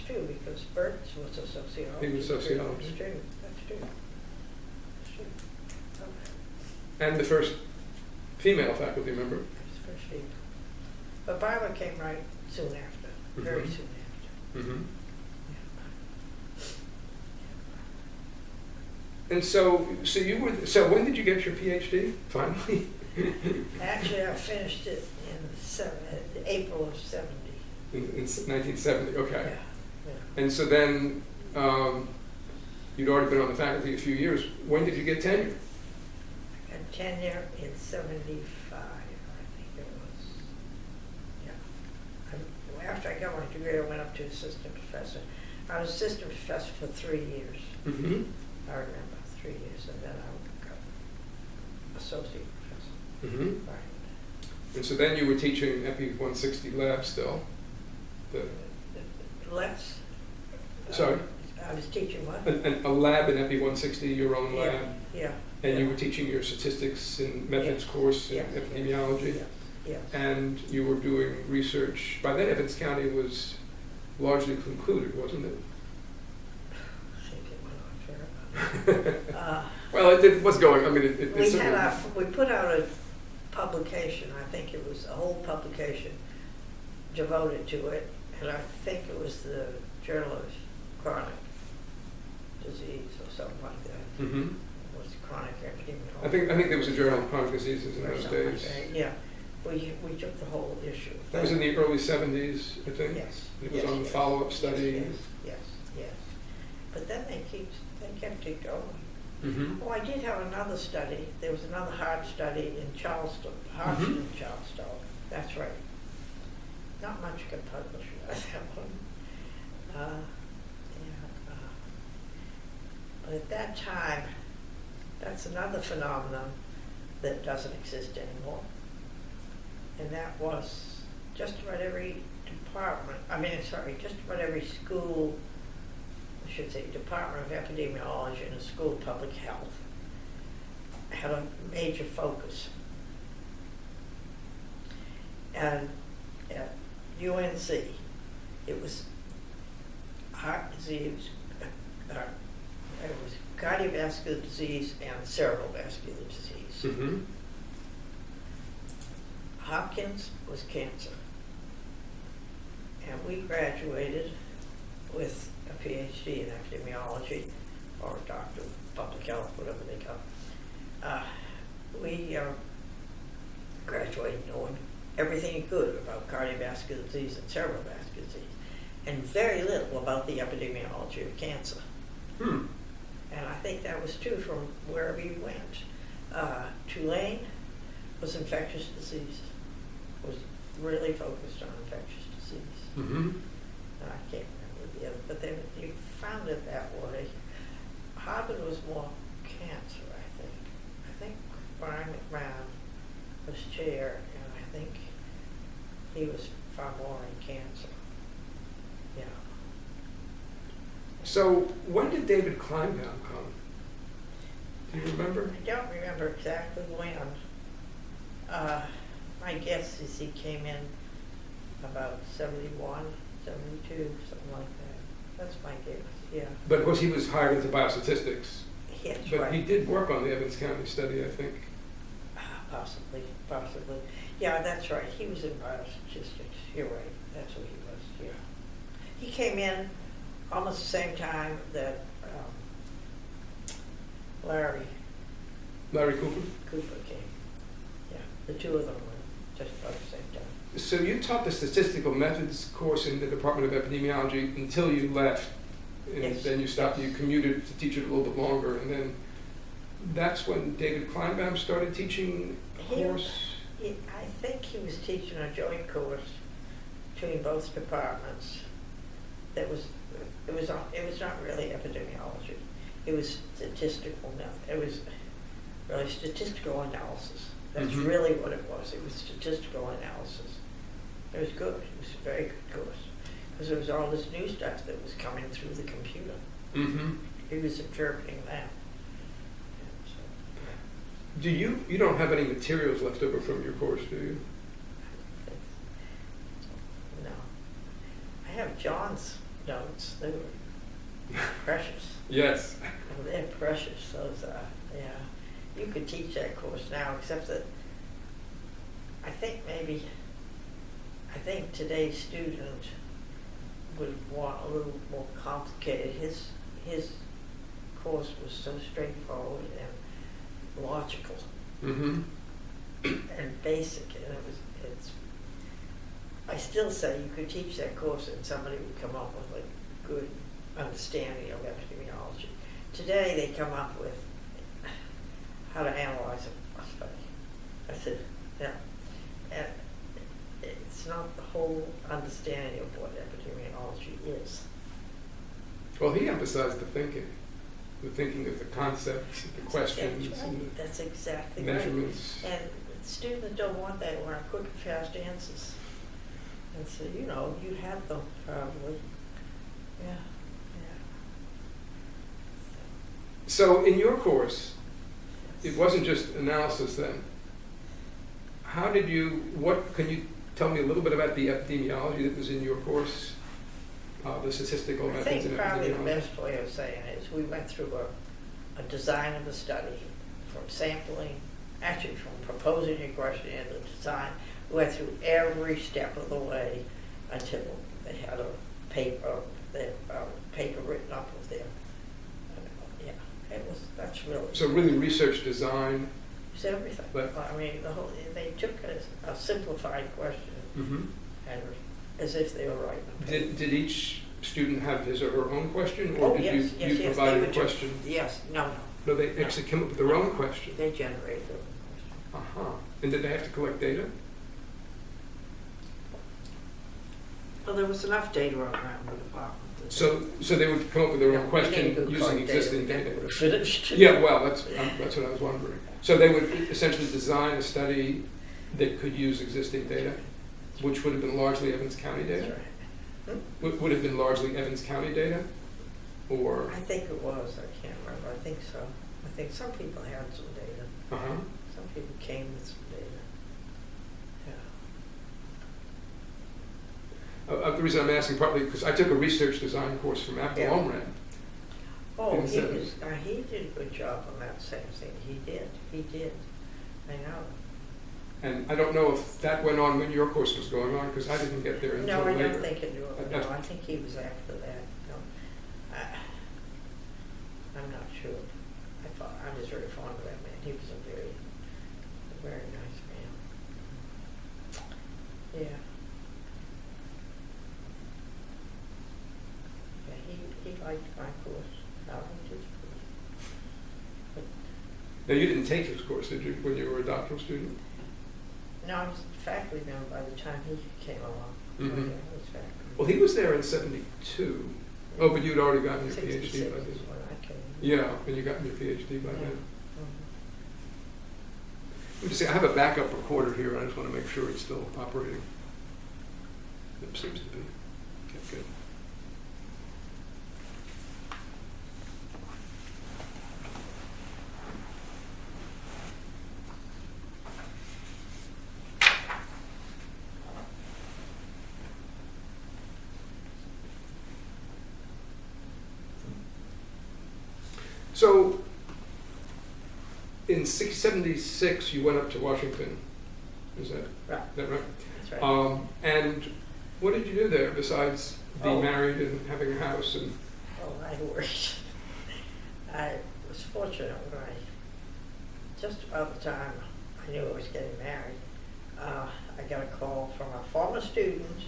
true, because Bert was a sociologist. He was sociologist. That's true, that's true. That's true. Okay. And the first female faculty member. That was the first female. But Barbara came right soon after, very soon after. Mm-hmm. Yeah. And so when did you get your PhD, finally? Actually, I finished it in April of 70. In 1970, okay. Yeah, yeah. And so then you'd already been on the faculty a few years. When did you get tenure? And tenure in 75, I think it was. Yeah. After I got my degree, I went up to assistant professor. I was assistant professor for 3 years. Mm-hmm. I remember 3 years, and then I got associate professor. Mm-hmm. Right. And so then you were teaching Epi 160 lab still. Less. Sorry? I was teaching what? A lab in Epi 160, your own Yeah, lab. yeah. And yeah. you were teaching your statistics and methods Yes. course in Yes. epidemiology. Yes. Yes. And you were doing research. By then, Evans County was largely concluded, wasn't it? I think it went on fair amount. Well, it was going. I mean, it We certainly. we put out a publication. I think it was a whole publication devoted to it, and I think it was the Journal of Chronic Disease or something like that. Mm-hmm. It was chronic epidemiology. I think there was a journal of chronic diseases in or those something days. like that. Yeah, we took the whole issue. That was in the early 70s, I think. Yes. It was yes, on the yes, follow-up study. Yes. But then they kept it going. Mm-hmm. Oh, I did have another study. There was another heart study in Charleston, Hartford and Charleston. That's right. Not much got published on that one. But at that time, that's another phenomenon that doesn't exist anymore. And that was just about every just about every school, I should say, Department of Epidemiology and a School of Public Health had a major focus. And at UNC, it was heart disease, it was cardiovascular disease and cerebrovascular disease. Mm-hmm. Hopkins was cancer. And we graduated with a PhD in epidemiology, or a doctor of public health, whatever they call it. We graduated knowing everything you could about cardiovascular disease and cerebrovascular disease, and very little about the epidemiology of cancer. Hmm. And I think that was true from wherever you went. Tulane was infectious disease, was really focused on infectious disease. Mm-hmm. I can't remember the other, but then you found it that way. Harvard was more cancer, I think. I think Brian McMahon was chair, and I think he was far more in cancer. Yeah. So when did David Kleinbaum come? Do you remember? I don't remember exactly when. My guess is he came in about 71, 72, something like that. That's my guess, yeah. But of course he was hired into biostatistics. Yes, But right. he did work on the Evans County study, I think. Possibly. Yeah, that's right. He was in biostatistics. You're right. That's what he was, yeah. He came in almost the same time that Larry Cooper came. Yeah, the two of them were just about the same time. So you taught the statistical methods course in the Department of Epidemiology until you left. And Yes. then you stopped, you commuted to teach it a little bit longer, and then that's when David Kleinbaum started teaching a course? I think he was teaching a joint course between both departments. It was not really epidemiology. It was statistical method. It was really statistical analysis. That's Mhm. really what it was. It was statistical analysis. It was good. It was a very good course because there was all this new stuff that was coming through the computer. Mm-hmm. He was interpreting that. Do you don't have any materials left over from your course, do you? No. I have John's notes. They were precious. Yes. Oh, they're precious, those are, yeah. You could teach that course now, except that I think today's student would want a little more complicated. His course was so straightforward and logical Mm-hmm. and basic, and I still say you could teach that course and somebody would come up with a good understanding of epidemiology. Today they come up with how to analyze a study. I said, yeah, and it's not the whole understanding of what epidemiology is. Well, he emphasized the thinking of the concepts, the questions, That's right. and That's exactly the right. measurements. And students don't want that. They want quick and fast answers. And so, you have them probably. Yeah, yeah. So in your course, it wasn't just analysis then. Can you tell me a little bit about the epidemiology that was in your course? The statistical I methods in think probably the epidemiology? best way of saying it is we went through a design of the study, from sampling, actually from proposing a question and the design. We went through every step of the way until they had a paper written up of them. Yeah, that's really. So really research design. It's everything. But- I mean, they took a simplified question Mm-hmm. and as if they were writing a paper. Did each student have his or her own question, Oh, or did yes, you yes, provide they the would question? Yes, no. No, they actually came up with their own question. They generated their own question. Uh-huh. And did they have to collect data? Well, there was enough data around the department. So they would come up with their own question We didn't using collect existing we data? would have finished. Yeah, well, that's what I was wondering. So they would essentially design a study that could use existing data, which would have been largely Evans County That's data? right. Would have been largely Evans County data? Or, I think it was, I can't remember, I think so. I think some people had some data, uh-huh. some people came with some data. Yeah. The reason I'm asking partly because I took a research design course from Abdelomran. Oh, In he sentence. did a good job on that same thing, he did, I know. And I don't know if that went on when your course was going on, because I didn't get there until No, I later. don't think it did, no, I think he was after that, no. I'm not sure. I was very fond of that man, he was a very nice man. Yeah. Yeah, he liked my course, I liked his course. Now, you didn't take his course, did you, when you were a doctoral student? No, I was faculty member by the time he came along. Mhm. Oh, yeah, I was faculty. Well, he was there in '72. Oh, but you'd already gotten your 66 PhD by is then. when I came. Yeah, and you got your PhD by Yeah. then. Mhm. Let me see, I have a backup recorder here, I just want to make sure it's still operating. It seems to be. Okay, good. So, in '76, you went up to Washington. Is that Right, right? that's right. And what did you do there besides being Oh. married and having a house? And Oh, I worked. I was fortunate when just about the time I knew I was getting married, I got a call from a former student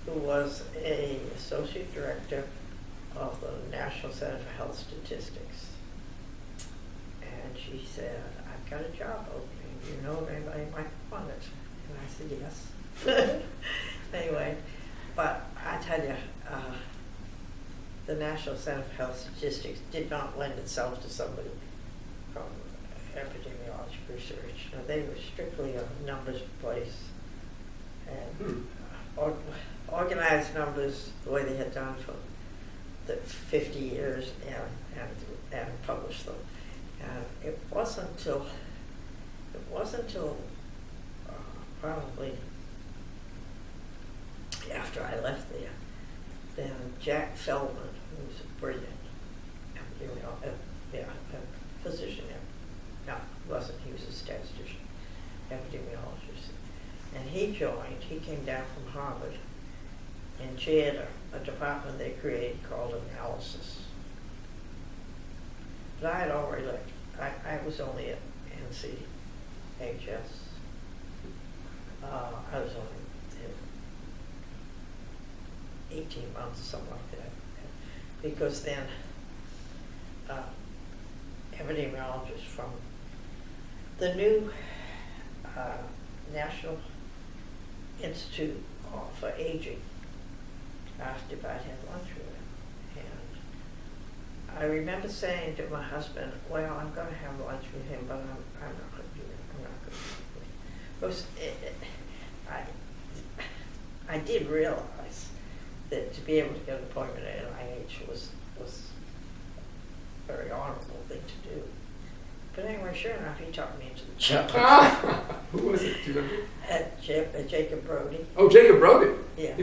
who was an associate director of the National Center for Health Statistics. And she said, I've got a job opening. Do you know of anybody who might want it? And I said, yes. Anyway, but I tell you, the National Center for Health Statistics did not lend itself to somebody from epidemiology research. No, they were strictly a numbers place. And organized numbers the way they had done for the 50 years and published them. And it wasn't until probably after I left there, then Jack Feldman, who was a brilliant physician. No, he wasn't. He was a statistician, epidemiologist. And he came down from Harvard and chaired a department they created called analysis. But I had already left. I was only at NCHS. I was only 18 months, something like that. Because then epidemiologists from the new National Institute for Aging asked if I'd have lunch with him. And I remember saying to my husband, well, I'm going to have lunch with him, but I'm not going to do it. I'm not going to do it. Because I did realize that to be able to get an appointment at NIH was a very honorable thing to do. But anyway, sure enough, he talked me into the job. Who was it? Do you remember? Jacob Brody. Oh, Jacob Brody. Yeah.